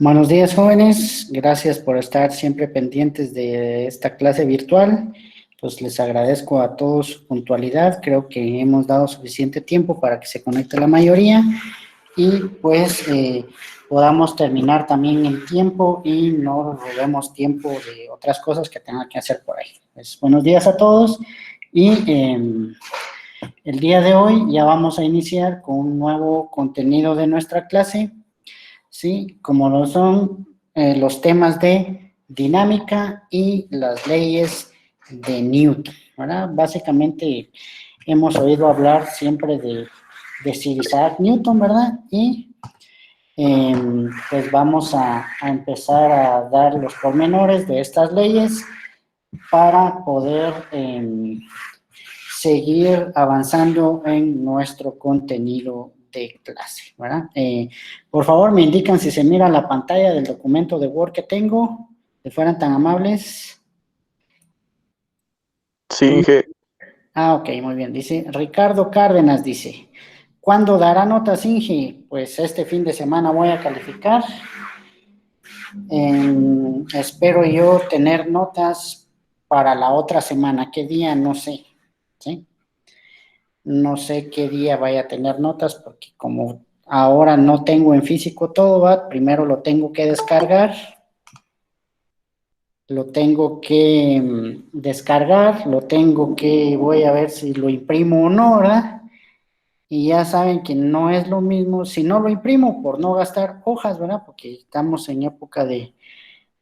Buenos días, jóvenes. Gracias por estar siempre pendientes de esta clase virtual. Pues les agradezco a todos su puntualidad. Creo que hemos dado suficiente tiempo para que se conecte la mayoría y pues podamos terminar también en tiempo y no robemos tiempo de otras cosas que tengan que hacer por ahí. Pues, buenos días a todos y el día de hoy ya vamos a iniciar con un nuevo contenido de nuestra clase. ¿Sí? Como lo son los temas de dinámica y las leyes de Newton, ¿verdad? Básicamente hemos oído hablar siempre de Sir Isaac Newton, ¿verdad? Y pues vamos a empezar a dar los pormenores de estas leyes para poder seguir avanzando en nuestro contenido de clase, ¿verdad? Por favor, me indican si se mira la pantalla del documento de Word que tengo, si fueran tan amables. Sí, Inge. Ok, muy bien. Dice Ricardo Cárdenas, dice, ¿cuándo dará notas, Inge? Pues este fin de semana voy a calificar. Espero yo tener notas para la otra semana. ¿Qué día? No sé, ¿sí? No sé qué día vaya a tener notas porque como ahora no tengo en físico todo, ¿va? Primero lo tengo que descargar, voy a ver si lo imprimo o no, ¿verdad? Y ya saben que no es lo mismo, si no lo imprimo por no gastar hojas, ¿verdad? Porque estamos en época de,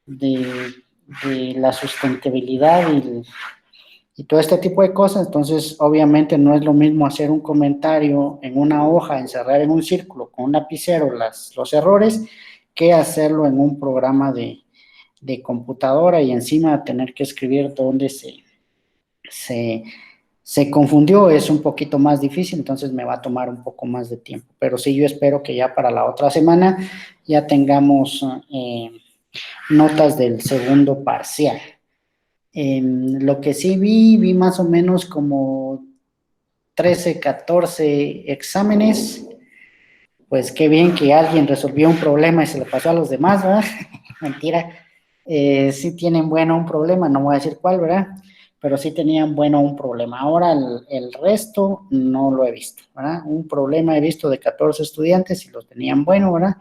de la sustentabilidad y todo este tipo de cosas, entonces obviamente no es lo mismo hacer un comentario en una hoja, encerrar en un círculo con un lapicero los errores, que hacerlo en un programa de computadora y encima tener que escribir dónde se confundió, es un poquito más difícil, entonces me va a tomar un poco más de tiempo, pero sí yo espero que ya para la otra semana ya tengamos notas del segundo parcial. Lo que sí vi más o menos como 13, 14 exámenes, pues qué bien que alguien resolvió un problema y se lo pasó a los demás, ¿verdad? Mentira, sí tienen bueno un problema, no voy a decir cuál, ¿verdad? Pero sí tenían bueno un problema. Ahora el resto no lo he visto, ¿verdad? Un problema he visto de 14 estudiantes y los tenían bueno, ¿verdad?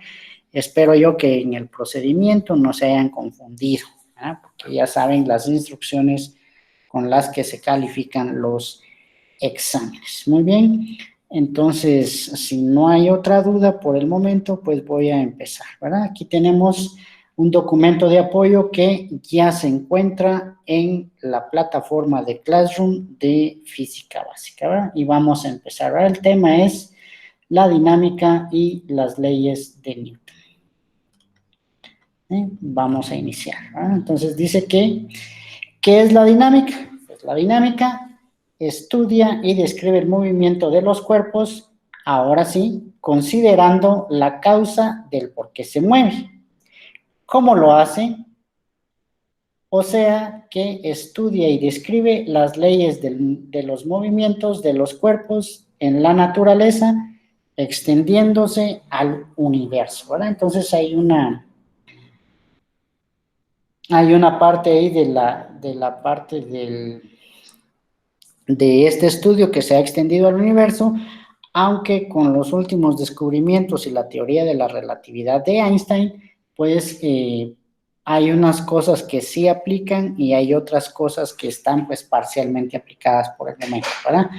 Espero yo que en el procedimiento no se hayan confundido, ¿verdad? Porque ya saben las instrucciones con las que se califican los exámenes. Muy bien, entonces, si no hay otra duda por el momento, pues voy a empezar, ¿verdad? Aquí tenemos un documento de apoyo que ya se encuentra en la plataforma de Classroom de Física Básica, ¿verdad? Y vamos a empezar, ¿verdad? El tema es la dinámica y las leyes de Newton. Vamos a iniciar, ¿verdad? Entonces dice que, ¿qué es la dinámica? Pues la dinámica estudia y describe el movimiento de los cuerpos, ahora sí, considerando la causa del por qué se mueve. ¿Cómo lo hace? O sea, que estudia y describe las leyes de los movimientos de los cuerpos en la naturaleza, extendiéndose al universo, ¿verdad? Entonces hay una parte ahí de la parte de este estudio que se ha extendido al universo, aunque con los últimos descubrimientos y la teoría de la relatividad de Einstein, pues hay unas cosas que sí aplican y hay otras cosas que están pues parcialmente aplicadas por el momento, ¿verdad?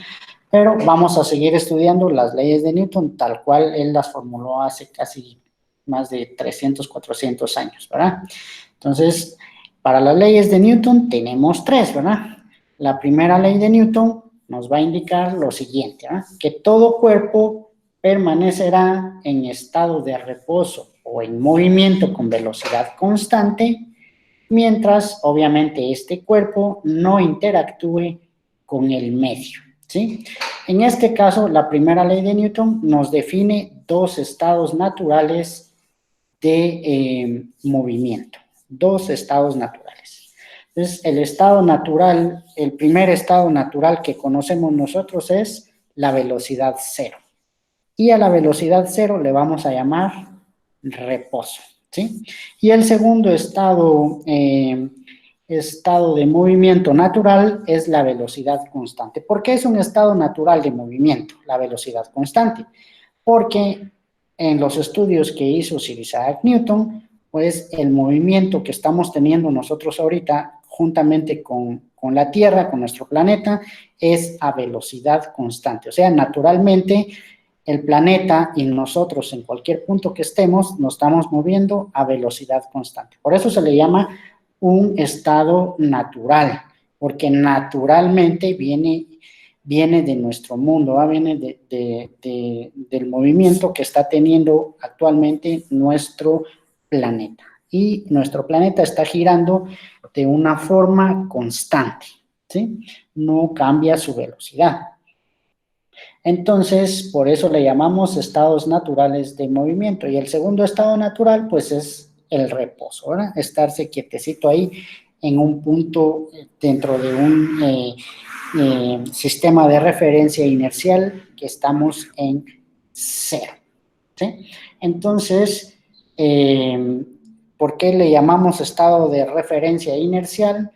Pero vamos a seguir estudiando las leyes de Newton tal cual él las formuló hace casi más de 300, 400 años, ¿verdad? Entonces, para las leyes de Newton tenemos tres, ¿verdad? La primera ley de Newton nos va a indicar lo siguiente, ¿verdad? Que todo cuerpo permanecerá en estado de reposo o en movimiento con velocidad constante, mientras obviamente este cuerpo no interactúe con el medio, ¿sí? En este caso, la primera ley de Newton nos define dos estados naturales de movimiento, dos estados naturales. Entonces, el estado natural, el primer estado natural que conocemos nosotros es la velocidad cero. Y a la velocidad cero le vamos a llamar reposo, ¿sí? Y el segundo estado de movimiento natural es la velocidad constante. ¿Por qué es un estado natural de movimiento, la velocidad constante? Porque en los estudios que hizo Sir Isaac Newton, pues el movimiento que estamos teniendo nosotros ahorita, juntamente con la Tierra, con nuestro planeta, es a velocidad constante. O sea, naturalmente, el planeta y nosotros en cualquier punto que estemos, nos estamos moviendo a velocidad constante. Por eso se le llama un estado natural, porque naturalmente viene de nuestro mundo, viene del movimiento que está teniendo actualmente nuestro planeta. Y nuestro planeta está girando de una forma constante, ¿sí? No cambia su velocidad. Entonces, por eso le llamamos estados naturales de movimiento. Y el segundo estado natural, pues es el reposo, ¿verdad? Estarse quietecito ahí en un punto dentro de un sistema de referencia inercial que estamos en cero, ¿sí? Entonces, ¿por qué le llamamos estado de referencia inercial?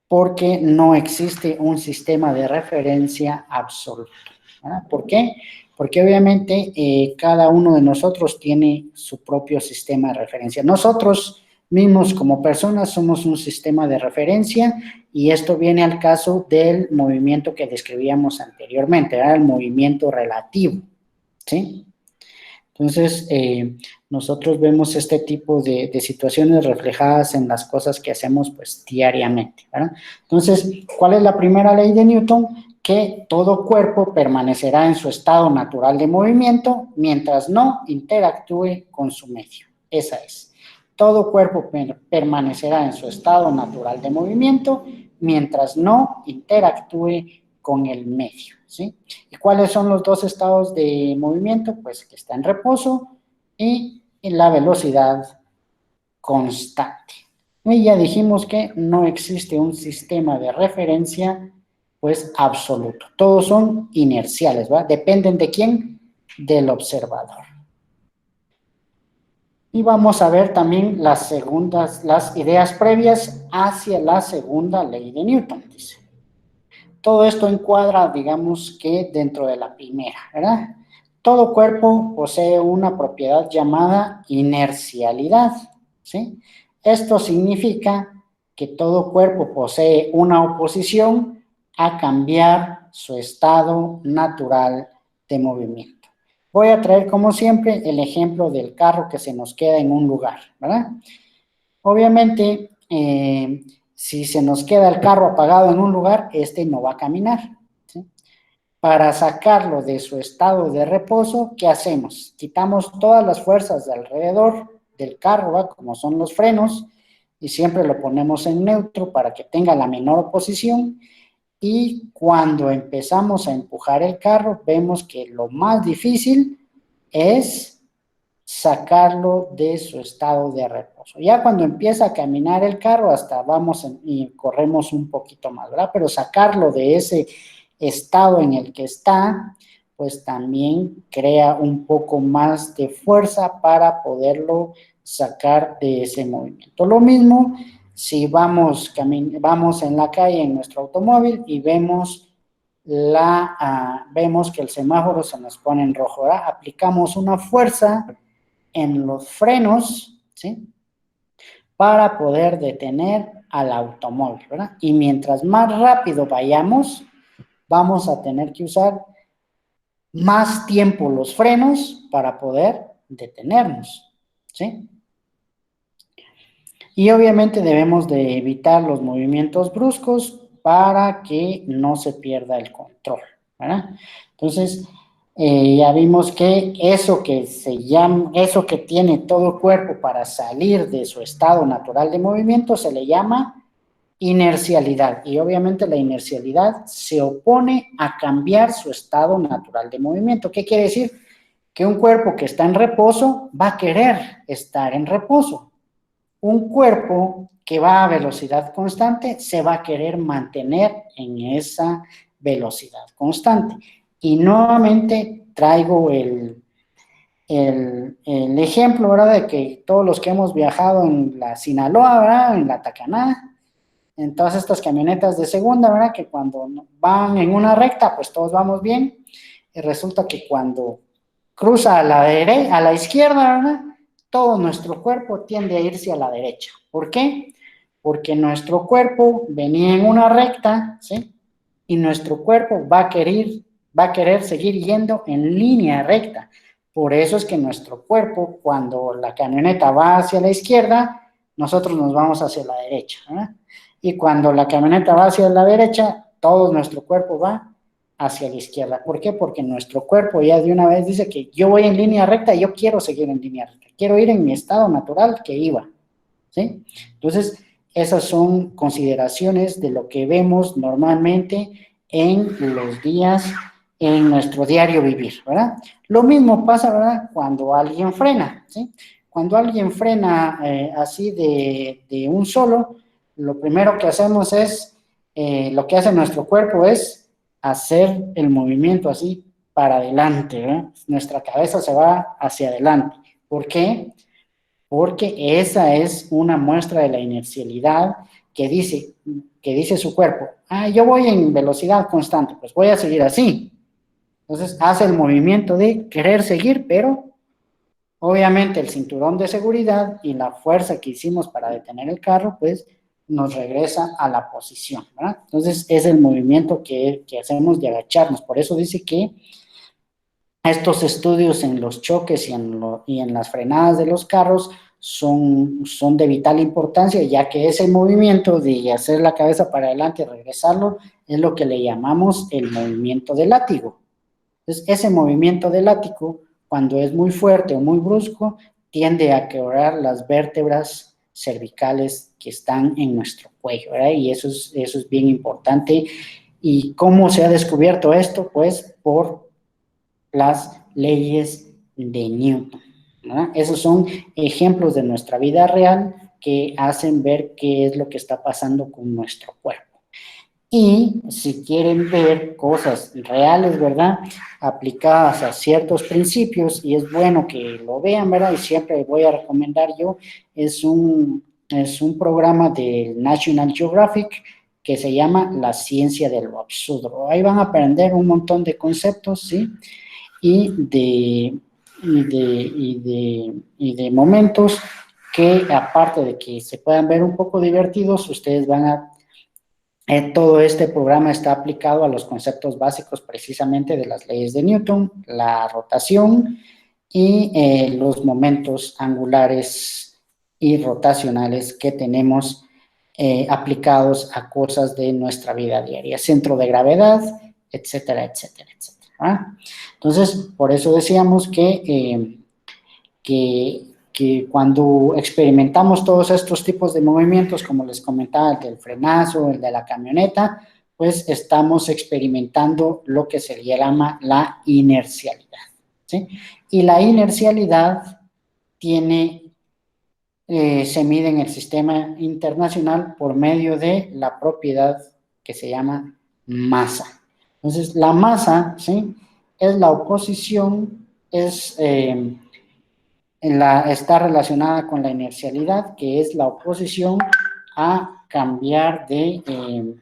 Porque no existe un sistema de referencia absoluto. ¿Verdad? ¿Por qué? Porque obviamente cada uno de nosotros tiene su propio sistema de referencia. Nosotros mismos como personas somos un sistema de referencia y esto viene al caso del movimiento que describíamos anteriormente, ¿verdad? El movimiento relativo, ¿sí? Entonces, nosotros vemos este tipo de situaciones reflejadas en las cosas que hacemos pues diariamente, ¿verdad? Entonces, ¿cuál es la primera ley de Newton? Que todo cuerpo permanecerá en su estado natural de movimiento mientras no interactúe con su medio. Esa es. Todo cuerpo permanecerá en su estado natural de movimiento mientras no interactúe con el medio, ¿sí? ¿Y cuáles son los dos estados de movimiento? Pues que está en reposo y en la velocidad constante. Y ya dijimos que no existe un sistema de referencia pues absoluto. Todos son inerciales, ¿verdad? Dependen de quién, del observador. Y vamos a ver también las ideas previas hacia la segunda ley de Newton, dice. Todo esto encuadra, digamos que dentro de la primera, ¿verdad? Todo cuerpo posee una propiedad llamada inercialidad, ¿sí? Esto significa que todo cuerpo posee una oposición a cambiar su estado natural de movimiento. Voy a traer, como siempre, el ejemplo del carro que se nos queda en un lugar, ¿verdad? Obviamente, si se nos queda el carro apagado en un lugar, este no va a caminar, ¿sí? Para sacarlo de su estado de reposo, ¿qué hacemos? Quitamos todas las fuerzas de alrededor del carro, ¿va? Como son los frenos, y siempre lo ponemos en neutro para que tenga la menor oposición. Y cuando empezamos a empujar el carro, vemos que lo más difícil es sacarlo de su estado de reposo. Ya cuando empieza a caminar el carro, hasta vamos y corremos un poquito más, ¿verdad? Pero sacarlo de ese estado en el que está, pues también crea un poco más de fuerza para poderlo sacar de ese movimiento. Lo mismo si vamos en la calle en nuestro automóvil y vemos que el semáforo se nos pone en rojo, ¿verdad? Aplicamos una fuerza en los frenos, ¿sí? Para poder detener al automóvil, ¿verdad? Y mientras más rápido vayamos, vamos a tener que usar más tiempo los frenos para poder detenernos, ¿sí? Y obviamente debemos de evitar los movimientos bruscos para que no se pierda el control, ¿verdad? Entonces, ya vimos que eso que tiene todo cuerpo para salir de su estado natural de movimiento se le llama inercialidad. Y obviamente la inercialidad se opone a cambiar su estado natural de movimiento. ¿Qué quiere decir? Que un cuerpo que está en reposo va a querer estar en reposo. Un cuerpo que va a velocidad constante se va a querer mantener en esa velocidad constante. Y nuevamente traigo el ejemplo, ¿verdad? De que todos los que hemos viajado en la Sinaloa, ¿verdad? En la Tacaná, en todas estas camionetas de segunda, ¿verdad? Que cuando van en una recta, pues todos vamos bien, y resulta que cuando cruza a la derecha, a la izquierda, ¿verdad? Todo nuestro cuerpo tiende a irse a la derecha. ¿Por qué? Porque nuestro cuerpo venía en una recta, ¿sí? Y nuestro cuerpo va a querer seguir yendo en línea recta. Por eso es que nuestro cuerpo, cuando la camioneta va hacia la izquierda, nosotros nos vamos hacia la derecha, ¿verdad? Y cuando la camioneta va hacia la derecha, todo nuestro cuerpo va hacia la izquierda. ¿Por qué? Porque nuestro cuerpo ya de una vez dice que yo voy en línea recta y yo quiero seguir en línea recta. Quiero ir en mi estado natural que iba, ¿sí? Entonces, esas son consideraciones de lo que vemos normalmente en los días, en nuestro diario vivir, ¿verdad? Lo mismo pasa, ¿verdad? Cuando alguien frena, ¿sí? Cuando alguien frena así de un solo, lo primero que hacemos es, lo que hace nuestro cuerpo es hacer el movimiento así para adelante, ¿verdad? Nuestra cabeza se va hacia adelante. ¿Por qué? Porque esa es una muestra de la inercialidad que dice su cuerpo, yo voy en velocidad constante, pues voy a seguir así. Entonces hace el movimiento de querer seguir, pero obviamente el cinturón de seguridad y la fuerza que hicimos para detener el carro, pues nos regresa a la posición, ¿verdad? Entonces es el movimiento que hacemos de agacharnos. Por eso dice que estos estudios en los choques y en las frenadas de los carros son de vital importancia, ya que ese movimiento de hacer la cabeza para adelante y regresarlo es lo que le llamamos el movimiento de látigo. Entonces, ese movimiento de látigo, cuando es muy fuerte o muy brusco, tiende a quebrar las vértebras cervicales que están en nuestro cuello, ¿verdad? Y eso es bien importante. ¿Y cómo se ha descubierto esto? Pues por las leyes de Newton, ¿no? Esos son ejemplos de nuestra vida real que hacen ver qué es lo que está pasando con nuestro cuerpo. Y si quieren ver cosas reales, ¿verdad? Aplicadas a ciertos principios, y es bueno que lo vean, ¿verdad? Y siempre voy a recomendar yo, es un programa de National Geographic que se llama La ciencia de lo absurdo. Ahí van a aprender un montón de conceptos, ¿sí? Y de momentos que, aparte de que se puedan ver un poco divertidos, ustedes van a todo este programa está aplicado a los conceptos básicos precisamente de las leyes de Newton, la rotación y los momentos angulares y rotacionales que tenemos aplicados a cosas de nuestra vida diaria, centro de gravedad, etcétera, etcétera, etcétera. ¿Ah? Entonces, por eso decíamos que cuando experimentamos todos estos tipos de movimientos, como les comentaba, el del frenazo, el de la camioneta, pues estamos experimentando lo que se llama la inercialidad, ¿sí? Y la inercialidad se mide en el sistema internacional por medio de la propiedad que se llama masa. Entonces, la masa, ¿sí? Es la oposición, está relacionada con la inercialidad, que es la oposición a cambiar de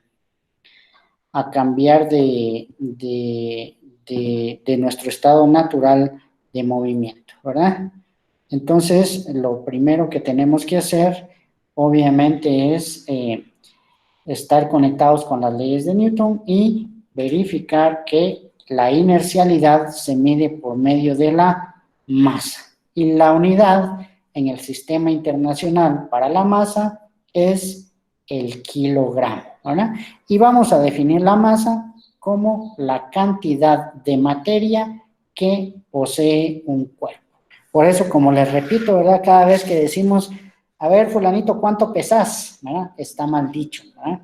nuestro estado natural de movimiento, ¿verdad? Entonces, lo primero que tenemos que hacer, obviamente, es estar conectados con las leyes de Newton y verificar que la inercialidad se mide por medio de la masa. Y la unidad en el sistema internacional para la masa es el kilogramo, ¿verdad? Y vamos a definir la masa como la cantidad de materia que posee un cuerpo. Por eso, como les repito, ¿verdad? Cada vez que decimos, a ver, fulanito, ¿cuánto pesas? ¿Verdad? Está mal dicho, ¿verdad?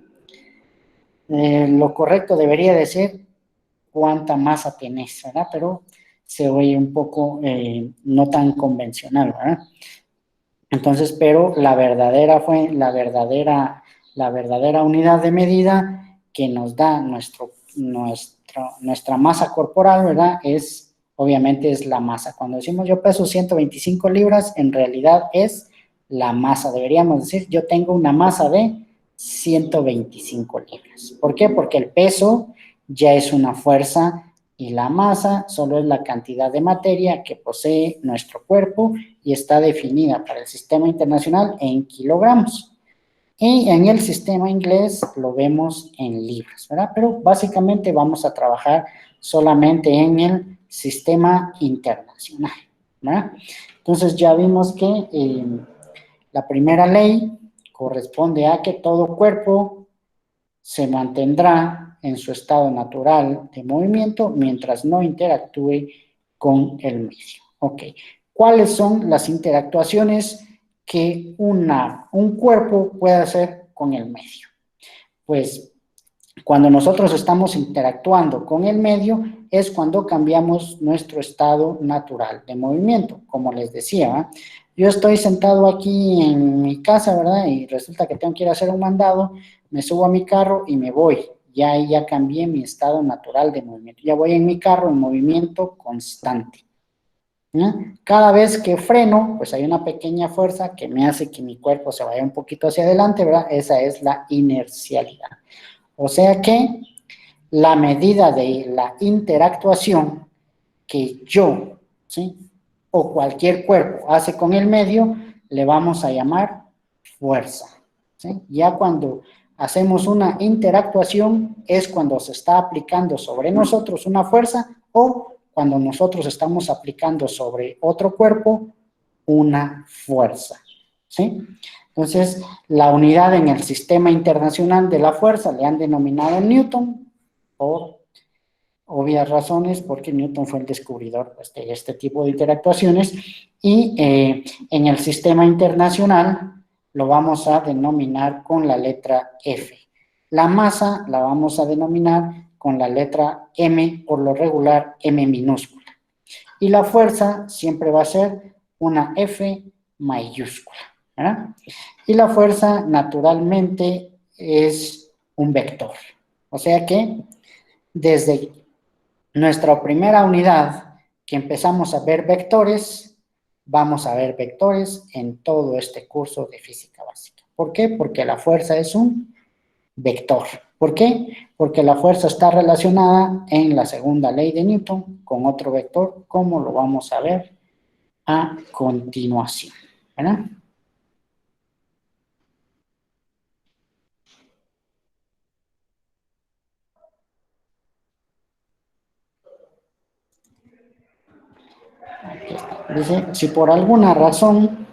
Lo correcto debería de ser cuánta masa tenés, ¿verdad? Pero se oye un poco no tan convencional, ¿verdad? Entonces, pero la verdadera unidad de medida que nos da nuestra masa corporal, ¿verdad? obviamente es la masa. Cuando decimos yo peso 125 libras, en realidad es la masa. Deberíamos decir yo tengo una masa de 125 libras. ¿Por qué? Porque el peso ya es una fuerza y la masa solo es la cantidad de materia que posee nuestro cuerpo y está definida para el sistema internacional en kilogramos. Y en el sistema inglés lo vemos en libras, ¿verdad? Pero básicamente vamos a trabajar solamente en el sistema internacional, ¿verdad? Entonces ya vimos que la primera ley corresponde a que todo cuerpo se mantendrá en su estado natural de movimiento mientras no interactúe con el medio. Ok, ¿cuáles son las interactuaciones que un cuerpo puede hacer con el medio? Pues cuando nosotros estamos interactuando con el medio es cuando cambiamos nuestro estado natural de movimiento. Como les decía, yo estoy sentado aquí en mi casa, ¿verdad? Y resulta que tengo que ir a hacer un mandado, me subo a mi carro y me voy. Ya cambié mi estado natural de movimiento. Ya voy en mi carro en movimiento constante. ¿Ya? Cada vez que freno, pues hay una pequeña fuerza que me hace que mi cuerpo se vaya un poquito hacia adelante, ¿verdad? Esa es la inercialidad. O sea que la medida de la interactuación que yo, ¿sí? O cualquier cuerpo hace con el medio, le vamos a llamar fuerza, ¿sí? Ya cuando hacemos una interactuación es cuando se está aplicando sobre nosotros una fuerza o cuando nosotros estamos aplicando sobre otro cuerpo una fuerza, ¿sí? Entonces, la unidad en el sistema internacional de la fuerza le han denominado Newton por obvias razones, porque Newton fue el descubridor pues, de este tipo de interactuaciones, y en el sistema internacional lo vamos a denominar con la letra F. La masa la vamos a denominar con la letra M, por lo regular M minúscula. Y la fuerza siempre va a ser una F mayúscula, ¿verdad? Y la fuerza naturalmente es un vector. O sea que desde nuestra primera unidad que empezamos a ver vectores, vamos a ver vectores en todo este curso de física básica. ¿Por qué? Porque la fuerza es un vector. ¿Por qué? Porque la fuerza está relacionada en la segunda ley de Newton con otro vector, como lo vamos a ver a continuación, ¿verdad? Dice, si por alguna razón,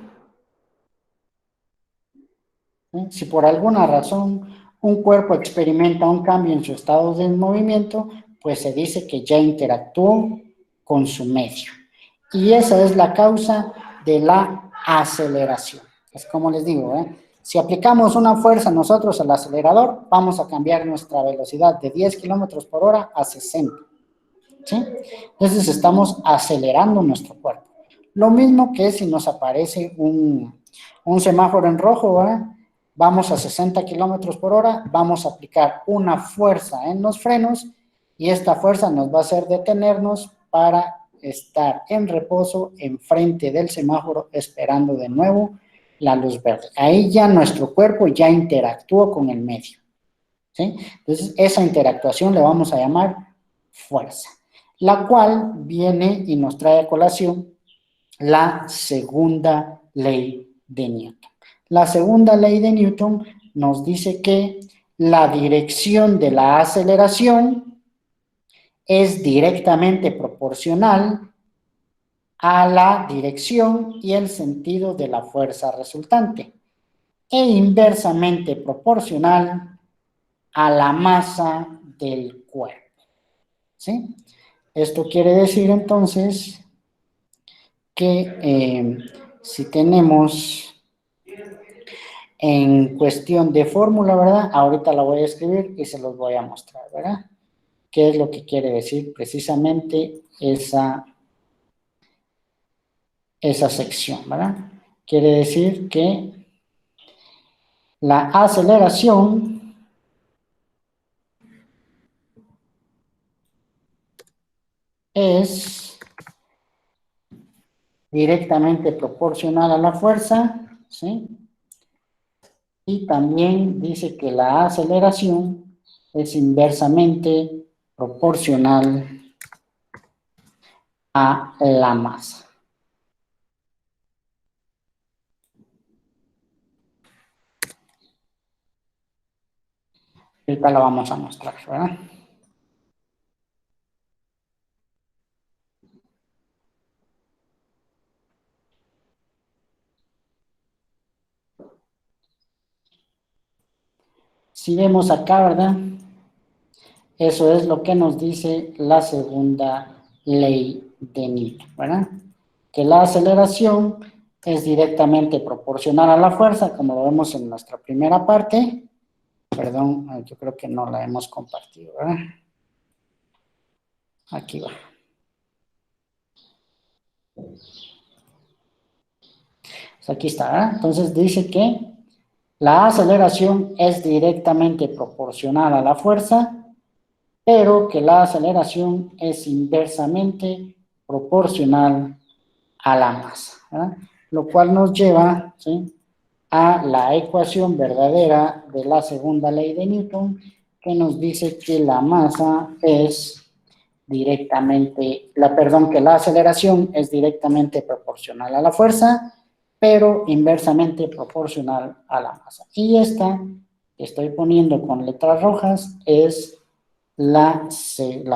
si por alguna razón un cuerpo experimenta un cambio en su estado de movimiento, pues se dice que ya interactuó con su medio. Y esa es la causa de la aceleración. Es como les digo, si aplicamos una fuerza nosotros al acelerador, vamos a cambiar nuestra velocidad de 10 kilómetros por hora a 60. ¿Sí? Entonces estamos acelerando nuestro cuerpo. Lo mismo que si nos aparece un semáforo en rojo, ¿verdad? Vamos a 60 kilómetros por hora, vamos a aplicar una fuerza en los frenos y esta fuerza nos va a hacer detenernos para estar en reposo enfrente del semáforo esperando de nuevo la luz verde. Ahí ya nuestro cuerpo ya interactuó con el medio, ¿sí? Entonces esa interactuación le vamos a llamar fuerza, la cual viene y nos trae a colación la segunda ley de Newton. La segunda ley de Newton nos dice que la dirección de la aceleración es directamente proporcional a la dirección y el sentido de la fuerza resultante e inversamente proporcional a la masa del cuerpo, ¿sí? Esto quiere decir entonces que si tenemos en cuestión de fórmula, ¿verdad? Ahorita la voy a escribir y se los voy a mostrar, ¿verdad? ¿Qué es lo que quiere decir precisamente esa sección, ¿verdad? Quiere decir que la aceleración es directamente proporcional a la fuerza, ¿sí? Y también dice que la aceleración es inversamente proporcional a la masa. Ahorita lo vamos a mostrar, ¿verdad? Si vemos acá, ¿verdad? Eso es lo que nos dice la segunda ley de Newton, ¿verdad? Que la aceleración es directamente proporcional a la fuerza, como lo vemos en nuestra primera parte. Perdón, yo creo que no la hemos compartido, ¿verdad? Aquí va. Pues aquí está, ¿verdad? Entonces dice que la aceleración es directamente proporcional a la fuerza, pero que la aceleración es inversamente proporcional a la masa, ¿verdad? Lo cual nos lleva, ¿sí?, a la ecuación verdadera de la segunda ley de Newton, que nos dice que la masa es que la aceleración es directamente proporcional a la fuerza, pero inversamente proporcional a la masa. Y esta, que estoy poniendo con letras rojas, es la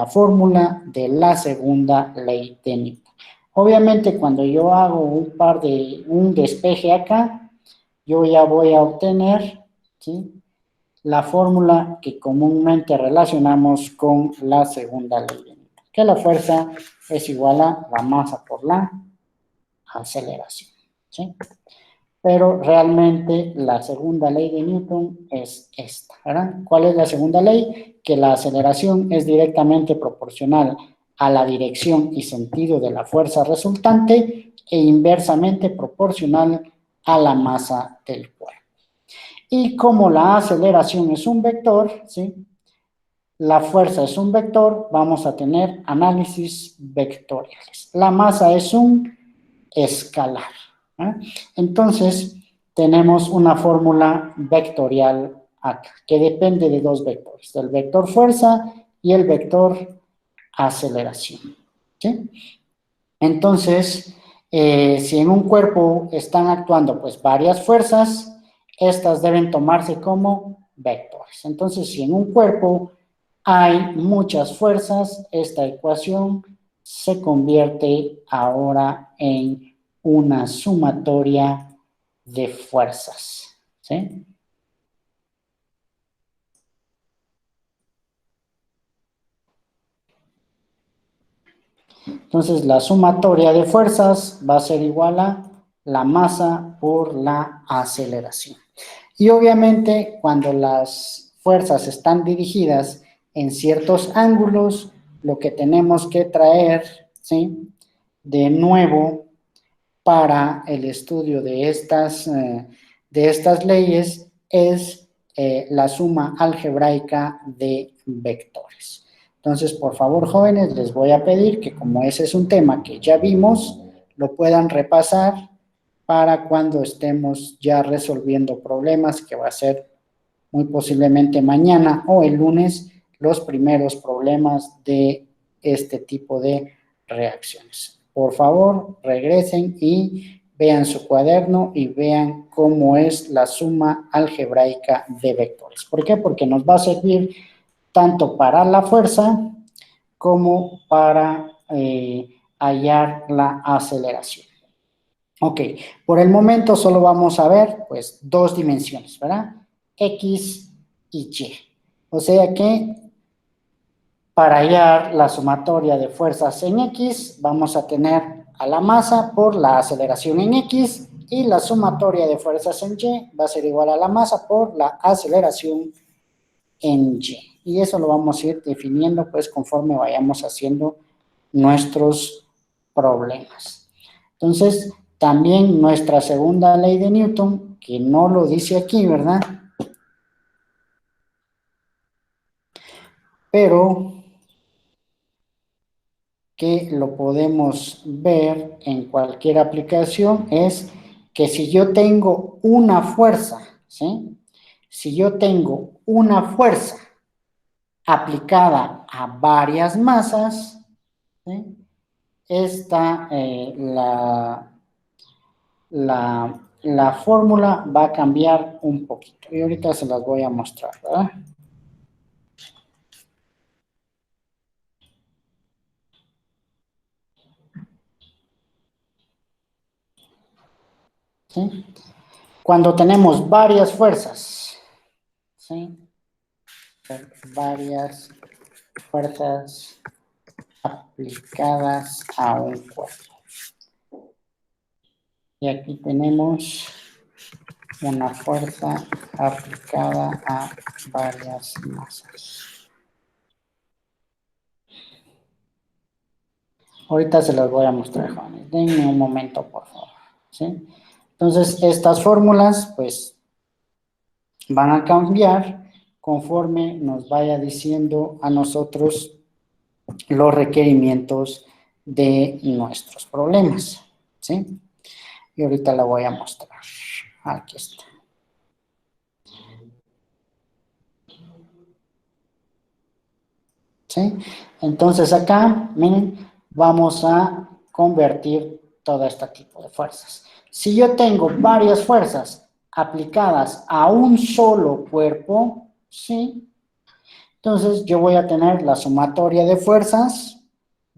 fórmula de la segunda ley de Newton. Obviamente, cuando yo hago un despeje acá, yo ya voy a obtener, ¿sí?, la fórmula que comúnmente relacionamos con la segunda ley de Newton, que la fuerza es igual a la masa por la aceleración, ¿sí? Pero realmente la segunda ley de Newton es esta, ¿verdad? ¿Cuál es la segunda ley? Que la aceleración es directamente proporcional a la dirección y sentido de la fuerza resultante e inversamente proporcional a la masa del cuerpo. Y como la aceleración es un vector, ¿sí?, la fuerza es un vector, vamos a tener análisis vectoriales. La masa es un escalar, ¿eh? Entonces, tenemos una fórmula vectorial acá, que depende de dos vectores, del vector fuerza y el vector aceleración, ¿sí? Entonces, si en un cuerpo están actuando pues varias fuerzas, estas deben tomarse como vectores. Entonces, si en un cuerpo hay muchas fuerzas, esta ecuación se convierte ahora en una sumatoria de fuerzas, ¿sí? Entonces, la sumatoria de fuerzas va a ser igual a la masa por la aceleración. Y obviamente, cuando las fuerzas están dirigidas en ciertos ángulos, lo que tenemos que traer, ¿sí?, de nuevo para el estudio de estas leyes es la suma algebraica de vectores. Entonces, por favor, jóvenes, les voy a pedir que como ese es un tema que ya vimos, lo puedan repasar para cuando estemos ya resolviendo problemas, que va a ser muy posiblemente mañana o el lunes, los primeros problemas de este tipo de reacciones. Por favor, regresen y vean su cuaderno y vean cómo es la suma algebraica de vectores. ¿Por qué? Porque nos va a servir tanto para la fuerza como para hallar la aceleración. Ok, por el momento solo vamos a ver pues dos dimensiones, ¿verdad? X y Y. O sea que para hallar la sumatoria de fuerzas en X, vamos a tener a la masa por la aceleración en X y la sumatoria de fuerzas en Y va a ser igual a la masa por la aceleración en Y. Y eso lo vamos a ir definiendo pues conforme vayamos haciendo nuestros problemas. Entonces, también nuestra segunda ley de Newton, que no lo dice aquí, ¿verdad? Pero que lo podemos ver en cualquier aplicación es que si yo tengo una fuerza, ¿sí? Si yo tengo una fuerza aplicada a varias masas, ¿sí? Esta, la fórmula va a cambiar un poquito. Y ahorita se las voy a mostrar, ¿verdad? ¿Sí? Cuando tenemos varias fuerzas, ¿sí? Varias fuerzas aplicadas a un cuerpo. Y aquí tenemos una fuerza aplicada a varias masas. Ahorita se las voy a mostrar, jóvenes. Denme un momento, por favor. ¿Sí? Entonces, estas fórmulas, pues, van a cambiar conforme nos vaya diciendo a nosotros los requerimientos de nuestros problemas. ¿Sí? Y ahorita la voy a mostrar. Aquí está. ¿Sí? Entonces acá, miren, vamos a convertir todo este tipo de fuerzas. Si yo tengo varias fuerzas aplicadas a un solo cuerpo, ¿sí? Entonces yo voy a tener la sumatoria de fuerzas,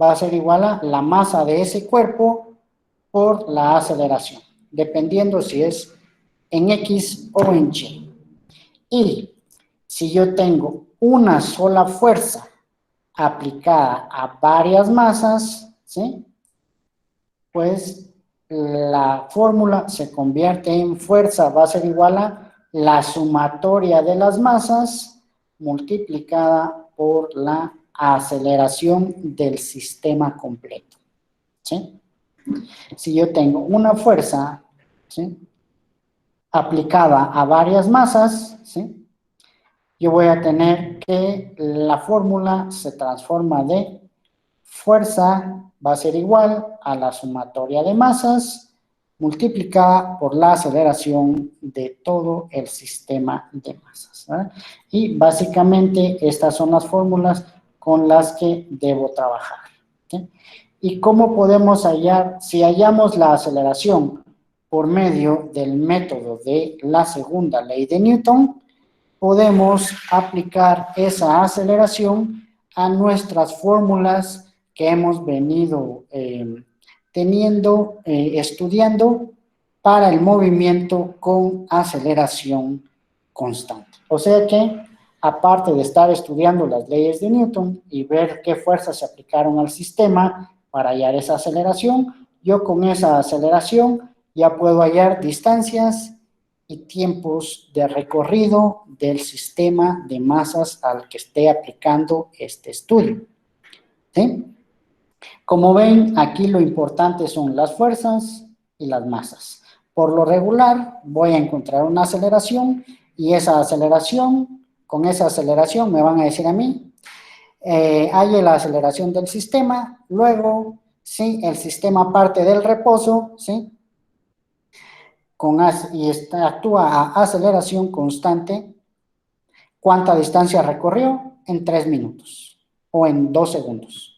va a ser igual a la masa de ese cuerpo por la aceleración, dependiendo si es en X o en Y. Y si yo tengo una sola fuerza aplicada a varias masas, ¿sí? Pues la fórmula se convierte en fuerza, va a ser igual a la sumatoria de las masas multiplicada por la aceleración del sistema completo, ¿sí? Si yo tengo una fuerza, ¿sí? Aplicada a varias masas, ¿sí? Yo voy a tener que la fórmula se transforma de fuerza va a ser igual a la sumatoria de masas multiplicada por la aceleración de todo el sistema de masas, ¿verdad? Y básicamente estas son las fórmulas con las que debo trabajar, ¿sí? ¿Y cómo podemos hallar? Si hallamos la aceleración por medio del método de la segunda ley de Newton, podemos aplicar esa aceleración a nuestras fórmulas que hemos venido estudiando para el movimiento con aceleración constante. O sea que, aparte de estar estudiando las leyes de Newton y ver qué fuerzas se aplicaron al sistema para hallar esa aceleración, yo con esa aceleración ya puedo hallar distancias y tiempos de recorrido del sistema de masas al que esté aplicando este estudio. ¿Sí? Como ven, aquí lo importante son las fuerzas y las masas. Por lo regular, voy a encontrar una aceleración y esa aceleración, con esa aceleración me van a decir a mí, hay la aceleración del sistema, luego, si el sistema parte del reposo, ¿sí? Y actúa a aceleración constante, ¿cuánta distancia recorrió? En 3 minutos o en 2 segundos.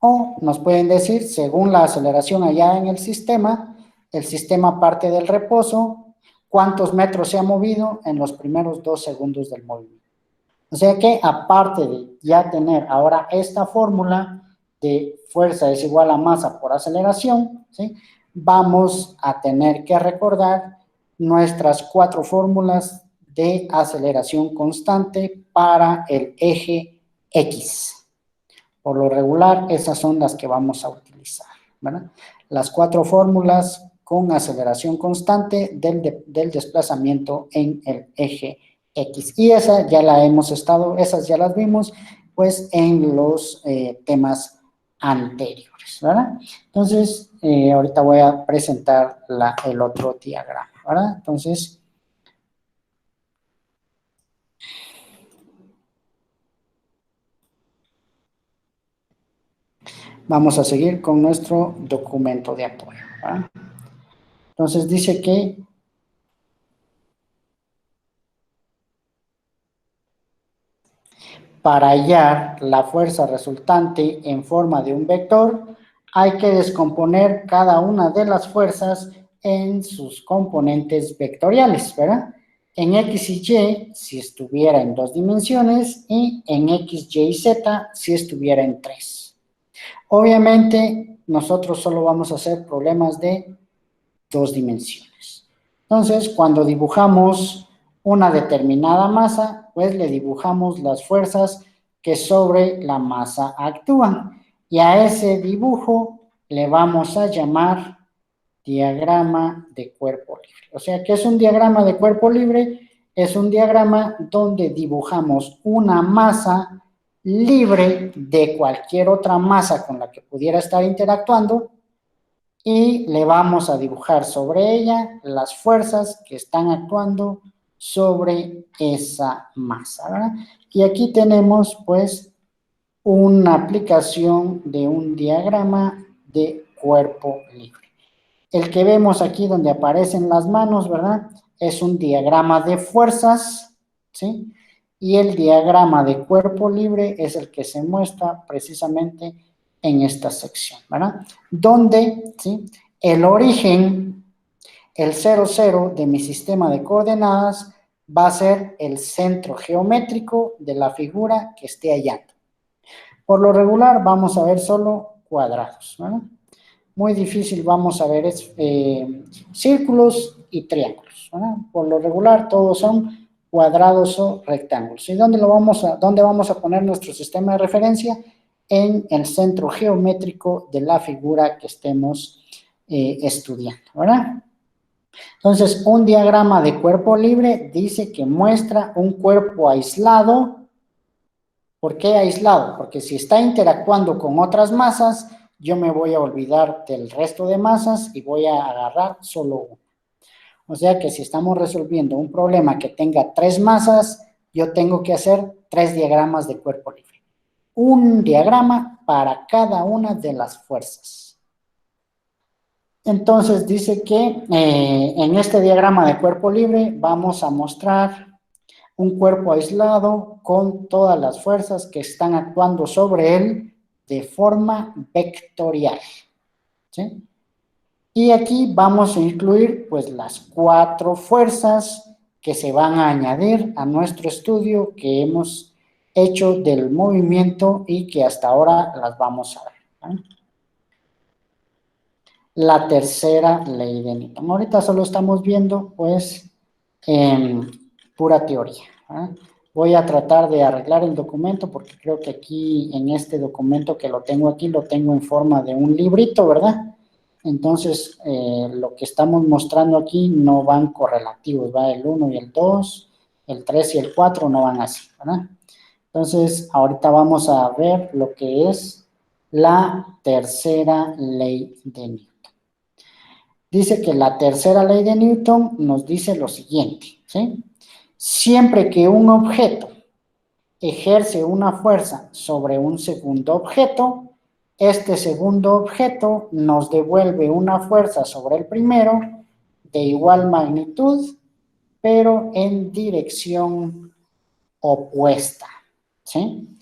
O nos pueden decir, según la aceleración allá en el sistema parte del reposo, ¿cuántos metros se ha movido en los primeros 2 segundos del movimiento? O sea que aparte de ya tener ahora esta fórmula de fuerza es igual a masa por aceleración, ¿sí? Vamos a tener que recordar nuestras 4 fórmulas de aceleración constante para el eje X. Por lo regular, esas son las que vamos a utilizar, ¿verdad? Las 4 fórmulas con aceleración constante del desplazamiento en el eje X. Y esa ya la hemos esas ya las vimos, pues, en los temas anteriores, ¿verdad? Entonces, ahorita voy a presentar el otro diagrama, ¿verdad? Entonces, Vamos a seguir con nuestro documento de apoyo, ¿verdad? Entonces dice que para hallar la fuerza resultante en forma de un vector, hay que descomponer cada una de las fuerzas en sus componentes vectoriales, ¿verdad? En X y Y si estuviera en 2 dimensiones y en X, Y y Z si estuviera en 3. Obviamente, nosotros solo vamos a hacer problemas de 2 dimensiones. Entonces, cuando dibujamos una determinada masa, pues le dibujamos las fuerzas que sobre la masa actúan. Y a ese dibujo le vamos a llamar diagrama de cuerpo libre. O sea, ¿qué es un diagrama de cuerpo libre? Es un diagrama donde dibujamos una masa libre de cualquier otra masa con la que pudiera estar interactuando y le vamos a dibujar sobre ella las fuerzas que están actuando sobre esa masa, ¿verdad? Y aquí tenemos pues una aplicación de un diagrama de cuerpo libre. El que vemos aquí donde aparecen las manos, ¿verdad? Es un diagrama de fuerzas, ¿sí? Y el diagrama de cuerpo libre es el que se muestra precisamente en esta sección, ¿verdad? Donde, ¿sí? El origen, el 0,0 de mi sistema de coordenadas va a ser el centro geométrico de la figura que esté hallando. Por lo regular vamos a ver solo cuadrados, ¿verdad? Muy difícil vamos a ver círculos y triángulos, ¿verdad? Por lo regular todos son cuadrados o rectángulos. ¿Y dónde vamos a poner nuestro sistema de referencia? En el centro geométrico de la figura que estemos estudiando, ¿verdad? Entonces, un diagrama de cuerpo libre dice que muestra un cuerpo aislado. ¿Por qué aislado? Porque si está interactuando con otras masas, yo me voy a olvidar del resto de masas y voy a agarrar solo una. O sea que si estamos resolviendo un problema que tenga 3 masas, yo tengo que hacer 3 diagramas de cuerpo libre. Un diagrama para cada una de las fuerzas. Entonces dice que en este diagrama de cuerpo libre vamos a mostrar un cuerpo aislado con todas las fuerzas que están actuando sobre él de forma vectorial, ¿sí? Y aquí vamos a incluir pues las 4 fuerzas que se van a añadir a nuestro estudio que hemos hecho del movimiento y que hasta ahora las vamos a ver, ¿no? La tercera ley de Newton. Ahorita solo estamos viendo pues pura teoría, ¿verdad? Voy a tratar de arreglar el documento porque creo que aquí en este documento que lo tengo aquí, lo tengo en forma de un librito, ¿verdad? Entonces, lo que estamos mostrando aquí no van correlativos, va el 1 y el 2, el 3 y el 4 no van así, ¿verdad? Entonces, ahorita vamos a ver lo que es la tercera ley de Newton. Dice que la tercera ley de Newton nos dice lo siguiente, ¿sí? Siempre que un objeto ejerce una fuerza sobre un segundo objeto, este segundo objeto nos devuelve una fuerza sobre el primero de igual magnitud, pero en dirección opuesta, ¿sí?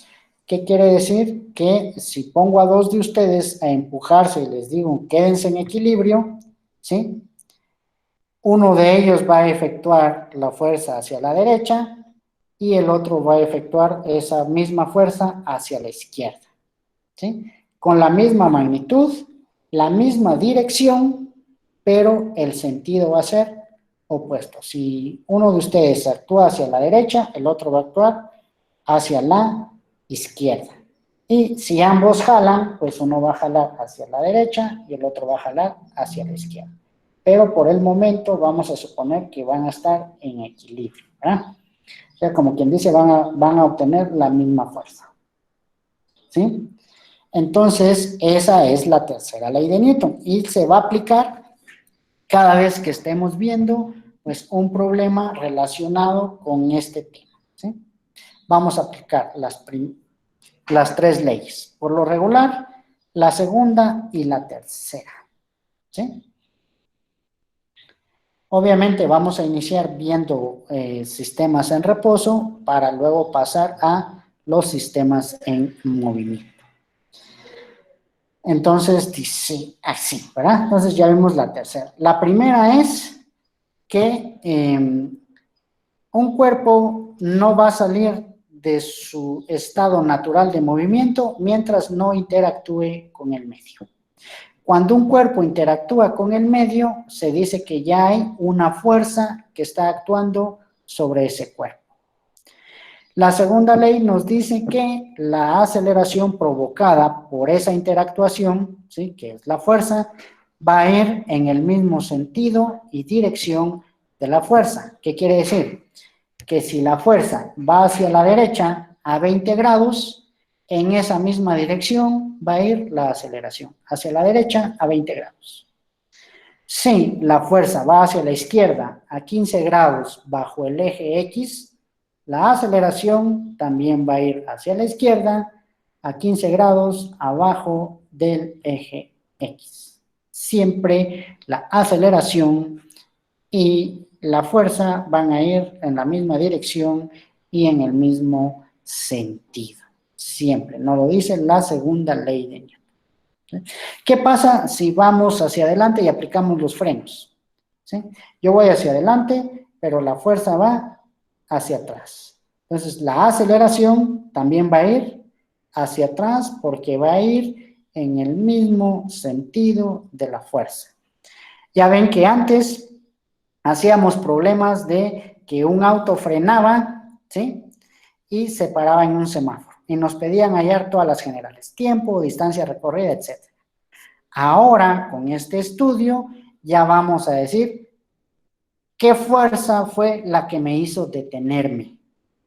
¿Qué quiere decir? Que si pongo a 2 de ustedes a empujarse y les digo, quédense en equilibrio, ¿sí? Uno de ellos va a efectuar la fuerza hacia la derecha y el otro va a efectuar esa misma fuerza hacia la izquierda, ¿sí? Con la misma magnitud, la misma dirección, pero el sentido va a ser opuesto. Si uno de ustedes actúa hacia la derecha, el otro va a actuar hacia la izquierda. Y si ambos jalan, pues uno va a jalar hacia la derecha y el otro va a jalar hacia la izquierda. Pero por el momento vamos a suponer que van a estar en equilibrio, ¿verdad? O sea, como quien dice, van a obtener la misma fuerza, ¿sí? Entonces, esa es la tercera ley de Newton y se va a aplicar cada vez que estemos viendo, pues, un problema relacionado con este tema, ¿sí? Vamos a aplicar las 3 leyes. Por lo regular, la segunda y la tercera, ¿sí? Obviamente vamos a iniciar viendo sistemas en reposo para luego pasar a los sistemas en movimiento. Entonces, dice así, ¿verdad? Entonces ya vimos la tercera. La primera es que un cuerpo no va a salir de su estado natural de movimiento mientras no interactúe con el medio. Cuando un cuerpo interactúa con el medio, se dice que ya hay una fuerza que está actuando sobre ese cuerpo. La segunda ley nos dice que la aceleración provocada por esa interactuación, ¿sí?, que es la fuerza, va a ir en el mismo sentido y dirección de la fuerza. ¿Qué quiere decir? Que si la fuerza va hacia la derecha a 20 grados, en esa misma dirección va a ir la aceleración, hacia la derecha a 20 grados. Si la fuerza va hacia la izquierda a 15 grados bajo el eje X, la aceleración también va a ir hacia la izquierda a 15 grados abajo del eje X. Siempre la aceleración y la fuerza van a ir en la misma dirección y en el mismo sentido. Siempre, nos lo dice la segunda ley de Newton. ¿Qué pasa si vamos hacia adelante y aplicamos los frenos? ¿Sí? Yo voy hacia adelante, pero la fuerza va hacia atrás. Entonces, la aceleración también va a ir hacia atrás porque va a ir en el mismo sentido de la fuerza. Ya ven que antes hacíamos problemas de que un auto frenaba, ¿sí?, y se paraba en un semáforo y nos pedían hallar todas las generales, tiempo, distancia recorrida, etc. Ahora, con este estudio, ya vamos a decir qué fuerza fue la que me hizo detenerme,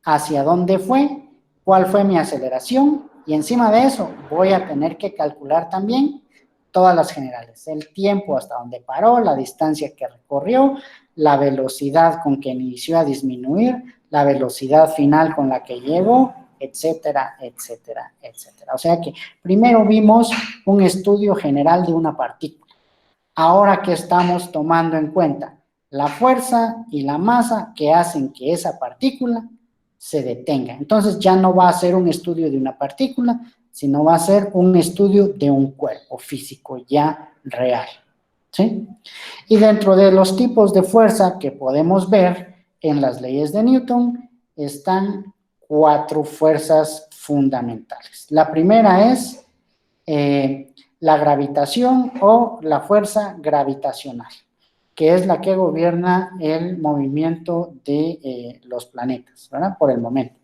hacia dónde fue, cuál fue mi aceleración, y encima de eso voy a tener que calcular también todas las generales, el tiempo hasta donde paró, la distancia que recorrió, la velocidad con que inició a disminuir, la velocidad final con la que llegó, etcétera, etcétera, etcétera. O sea que primero vimos un estudio general de una partícula. Ahora que estamos tomando en cuenta la fuerza y la masa que hacen que esa partícula se detenga. Entonces ya no va a ser un estudio de una partícula, sino va a ser un estudio de un cuerpo físico ya real, ¿sí? Y dentro de los tipos de fuerza que podemos ver en las leyes de Newton están 4 fuerzas fundamentales. La primera es la gravitación o la fuerza gravitacional, que es la que gobierna el movimiento de los planetas, ¿verdad?, por el momento.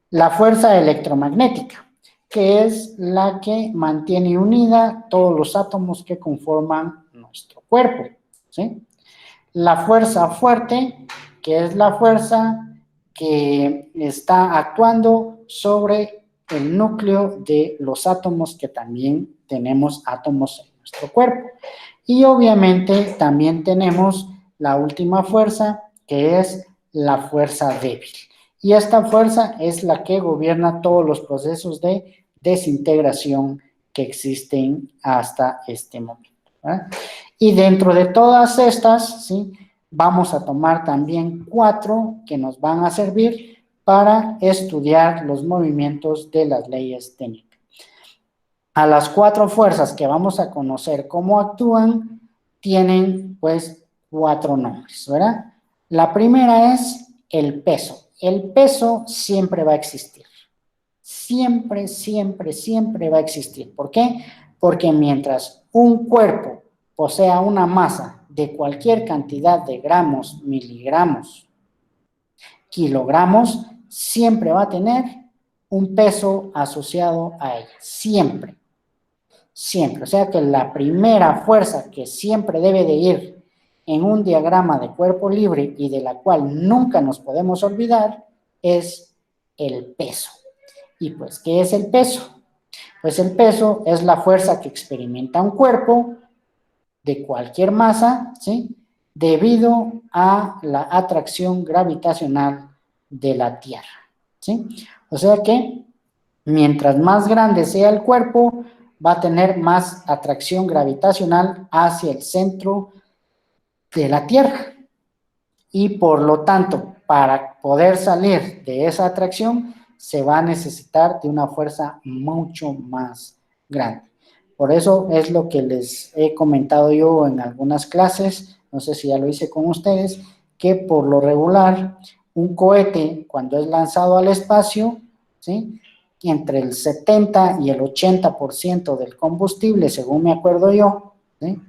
La fuerza electromagnética, que es la que mantiene unida todos los átomos que conforman nuestro cuerpo, ¿sí? La fuerza fuerte, que es la fuerza que está actuando sobre el núcleo de los átomos, que también tenemos átomos en nuestro cuerpo. Y obviamente también tenemos la última fuerza, que es la fuerza débil. Y esta fuerza es la que gobierna todos los procesos de desintegración que existen hasta este momento, ¿verdad? Y dentro de todas estas, ¿sí?, vamos a tomar también 4 que nos van a servir para estudiar los movimientos de las leyes de Newton. A las 4 fuerzas que vamos a conocer cómo actúan, tienen pues 4 nombres, ¿verdad? La primera es el peso. El peso siempre va a existir. Siempre, siempre, siempre va a existir. ¿Por qué? Porque mientras un cuerpo posea una masa de cualquier cantidad de gramos, miligramos, kilogramos, siempre va a tener un peso asociado a ella. Siempre. Siempre. O sea que la primera fuerza que siempre debe de ir en un diagrama de cuerpo libre y de la cual nunca nos podemos olvidar es el peso. ¿Y pues qué es el peso? Pues el peso es la fuerza que experimenta un cuerpo de cualquier masa, ¿sí?, debido a la atracción gravitacional de la Tierra, ¿sí? O sea que mientras más grande sea el cuerpo, va a tener más atracción gravitacional hacia el centro de la Tierra. Y por lo tanto, para poder salir de esa atracción, se va a necesitar de una fuerza mucho más grande. Por eso es lo que les he comentado yo en algunas clases, no sé si ya lo hice con ustedes, que por lo regular, un cohete cuando es lanzado al espacio, ¿sí? Entre el 70 y el 80% del combustible, según me acuerdo yo, ¿sí?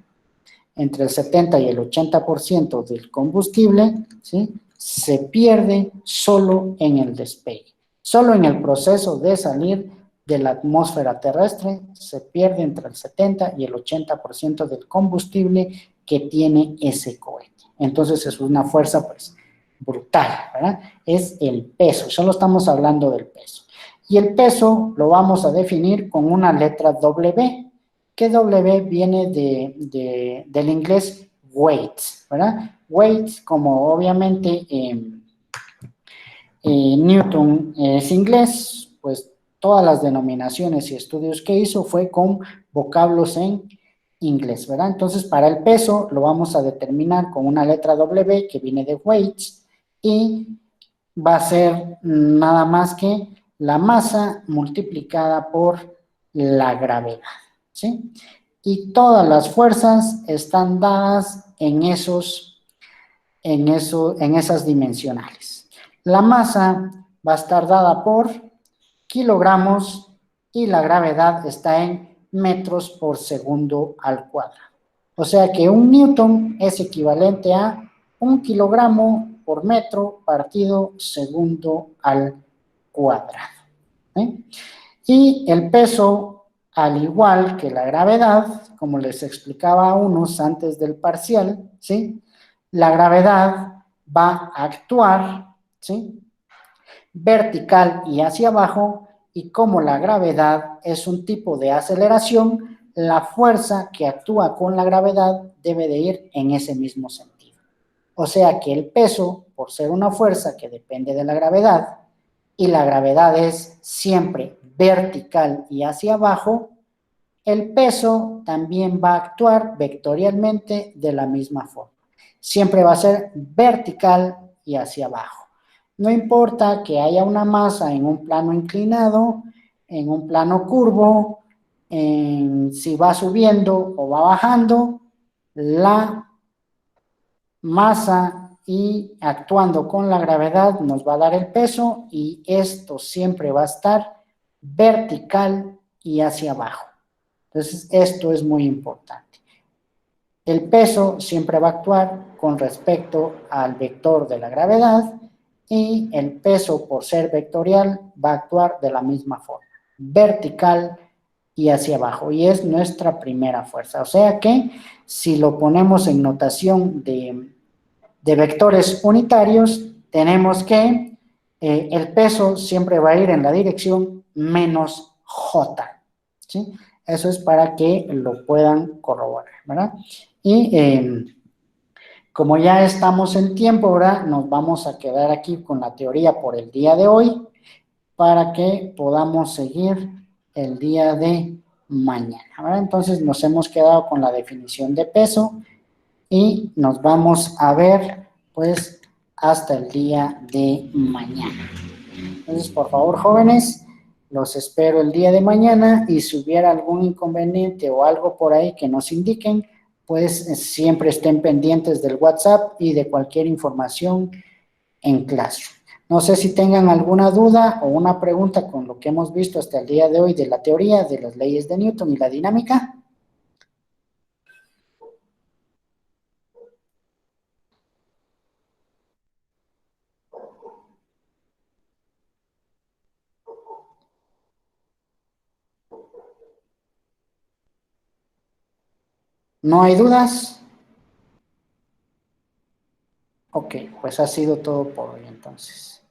Entre el 70 y el 80% del combustible, ¿sí? Se pierde solo en el despegue. Solo en el proceso de salir de la atmósfera terrestre se pierde entre el 70 y el 80% del combustible que tiene ese cohete. Entonces es una fuerza pues brutal, ¿verdad? Es el peso, solo estamos hablando del peso. Y el peso lo vamos a definir con una letra W, que W viene del inglés weight, ¿verdad? Weight, como obviamente Newton es inglés, pues todas las denominaciones y estudios que hizo fue con vocablos en inglés, ¿verdad? Entonces, para el peso lo vamos a determinar con una letra W que viene de weights y va a ser nada más que la masa multiplicada por la gravedad, ¿sí? Y todas las fuerzas están dadas en esas dimensionales. La masa va a estar dada por kilogramos y la gravedad está en metros por segundo al cuadrado. O sea que un newton es equivalente a 1 kilogramo por metro partido segundo al cuadrado. ¿Eh? Y el peso, al igual que la gravedad, como les explicaba a unos antes del parcial, ¿sí? La gravedad va a actuar, ¿sí? Vertical y hacia abajo, y como la gravedad es un tipo de aceleración, la fuerza que actúa con la gravedad debe de ir en ese mismo sentido. O sea que el peso, por ser una fuerza que depende de la gravedad, y la gravedad es siempre vertical y hacia abajo, el peso también va a actuar vectorialmente de la misma forma. Siempre va a ser vertical y hacia abajo. No importa que haya una masa en un plano inclinado, en un plano curvo, si va subiendo o va bajando, la masa y actuando con la gravedad nos va a dar el peso y esto siempre va a estar vertical y hacia abajo. Entonces, esto es muy importante. El peso siempre va a actuar con respecto al vector de la gravedad y el peso, por ser vectorial, va a actuar de la misma forma, vertical y hacia abajo. Y es nuestra primera fuerza. O sea que si lo ponemos en notación de vectores unitarios, tenemos que el peso siempre va a ir en la dirección menos J, ¿sí? Eso es para que lo puedan corroborar, ¿verdad? Y como ya estamos en tiempo, ¿verdad? Nos vamos a quedar aquí con la teoría por el día de hoy para que podamos seguir el día de mañana, ¿verdad? Entonces nos hemos quedado con la definición de peso y nos vamos a ver pues hasta el día de mañana. Entonces, por favor, jóvenes, los espero el día de mañana y si hubiera algún inconveniente o algo por ahí que nos indiquen, pues siempre estén pendientes del WhatsApp y de cualquier información en clase. No sé si tengan alguna duda o una pregunta con lo que hemos visto hasta el día de hoy de la teoría de las leyes de Newton y la dinámica. ¿No hay dudas? Ok, pues ha sido todo por hoy entonces.